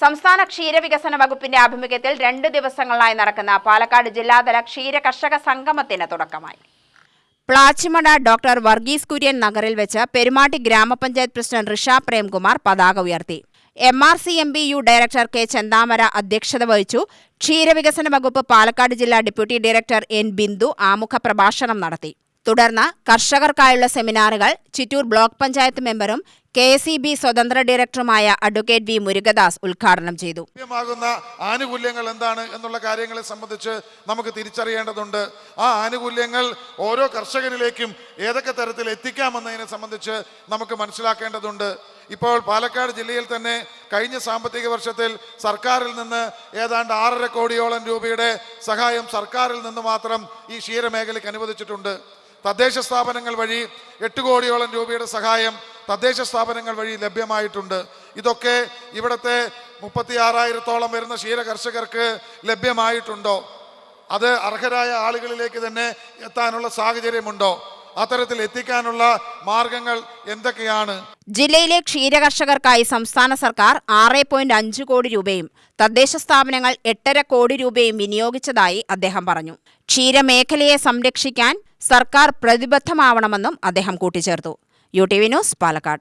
സംസ്ഥാന ക്ഷീരവികസന വകുപ്പിന്റെ ആഭിമുഖ്യത്തിൽ 2 ദിവസങ്ങളിലായി നടക്കുന്ന പാലക്കാട് ജില്ലാതല ക്ഷീര കർഷക സംഗമത്തിന് തുടക്കമായി. പ്ലാച്ചിമട ഡോക്ടർ വർഗീസ് കുര്യൻ നഗറിൽ വെച്ച് പെരുമാട്ടി ഗ്രാമപഞ്ചായത്ത് പ്രസിഡന്റ് ഋഷ പ്രേംകുമാർ പതാക ഉയർത്തി. MRCMBU ഡയറക്ടർ കെ ചെന്താമര അധ്യക്ഷത വഹിച്ചു. ക്ഷീരവികസന വകുപ്പ് പാലക്കാട് ജില്ലാ ഡെപ്യൂട്ടി ഡയറക്ടർ N ബിന്ദു ആമുഖ പ്രഭാഷണം നടത്തി. തുടർന്ന് കർഷകർക്കായുള്ള സെമിനാറുകൾ ചിറ്റൂർ ബ്ലോക്ക് പഞ്ചായത്ത് മെമ്പറും KSEB സ്വതന്ത്ര ഡയറക്ടറുമായ അഡ്വക്കേറ്റ് V മുരുകദാസ് ഉദ്ഘാടനം ചെയ്തു. ആനുകൂല്യങ്ങൾ എന്താണ് എന്നുള്ള കാര്യങ്ങളെ സംബന്ധിച്ച് നമുക്ക് തിരിച്ചറിയേണ്ടതുണ്ട്. ആ ആനുകൂല്യങ്ങൾ ഓരോ കർഷകരിലേക്കും ഏതൊക്കെ തരത്തിൽ എത്തിക്കാമെന്നതിനെ സംബന്ധിച്ച് നമുക്ക് മനസ്സിലാക്കേണ്ടതുണ്ട്. ഇപ്പോൾ പാലക്കാട് ജില്ലയിൽ തന്നെ കഴിഞ്ഞ സാമ്പത്തിക വർഷത്തിൽ സർക്കാരിൽ നിന്ന് ഏതാണ്ട് 6.5 കോടിയോളം രൂപയുടെ സഹായം സർക്കാരിൽ നിന്ന് മാത്രം ഈ ക്ഷീരമേഖലയ്ക്ക് അനുവദിച്ചിട്ടുണ്ട്. തദ്ദേശ സ്ഥാപനങ്ങൾ വഴി 8 കോടിയോളം രൂപയുടെ സഹായം തദ്ദേശ സ്ഥാപനങ്ങൾ വഴി ലഭ്യമായിട്ടുണ്ട്. ഇതൊക്കെ ഇവിടുത്തെ 36,000-ഓളം വരുന്ന ക്ഷീര കർഷകർക്ക് ലഭ്യമായിട്ടുണ്ടോ? അത് അർഹരായ ആളുകളിലേക്ക് തന്നെ എത്താനുള്ള സാഹചര്യമുണ്ടോ? അത്തരത്തിൽ എത്തിക്കാനുള്ള മാർഗങ്ങൾ എന്തൊക്കെയാണ്? ജില്ലയിലെ ക്ഷീരകർഷകർക്കായി സംസ്ഥാന സർക്കാർ 6.5 കോടി രൂപയും തദ്ദേശ സ്ഥാപനങ്ങൾ 8.5 കോടി രൂപയും വിനിയോഗിച്ചതായി അദ്ദേഹം പറഞ്ഞു. ക്ഷീരമേഖലയെ സംരക്ഷിക്കാൻ സർക്കാർ പ്രതിബദ്ധമാവണമെന്നും അദ്ദേഹം കൂട്ടിച്ചേർത്തു. UTV news, Palakkad.